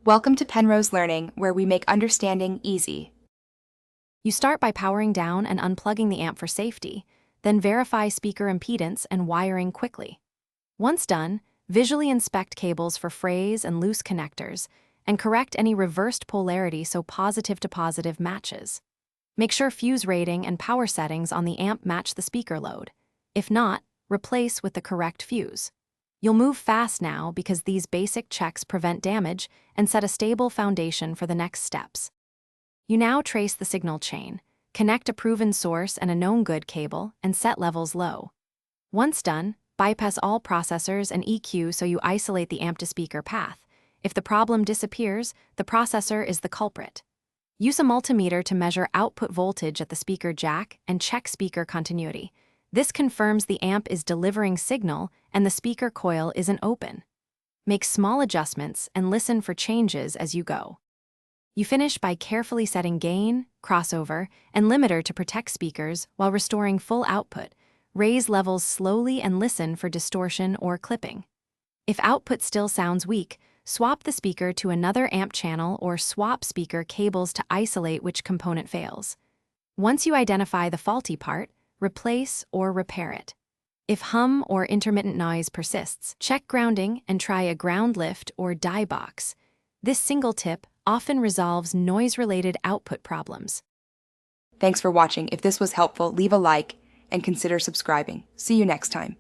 Welcome to Penrose Learning, where we make understanding easy. You start by powering down and unplugging the amp for safety, then verify speaker impedance and wiring quickly. Once done, visually inspect cables for frays and loose connectors, and correct any reversed polarity so positive to positive matches. Make sure fuse rating and power settings on the amp match the speaker load. If not, replace with the correct fuse. You'll move fast now because these basic checks prevent damage and set a stable foundation for the next steps. You now trace the signal chain, connect a proven source and a known good cable, and set levels low. Once done, bypass all processors and EQ so you isolate the amp-to-speaker path. If the problem disappears, the processor is the culprit. Use a multimeter to measure output voltage at the speaker jack and check speaker continuity. This confirms the amp is delivering signal and the speaker coil isn't open. Make small adjustments and listen for changes as you go. You finish by carefully setting gain, crossover, and limiter to protect speakers while restoring full output. Raise levels slowly and listen for distortion or clipping. If output still sounds weak, swap the speaker to another amp channel or swap speaker cables to isolate which component fails. Once you identify the faulty part, replace or repair it. If hum or intermittent noise persists, check grounding and try a ground lift or die box. This single tip often resolves noise-related output problems. Thanks for watching. If this was helpful, leave a like and consider subscribing. See you next time.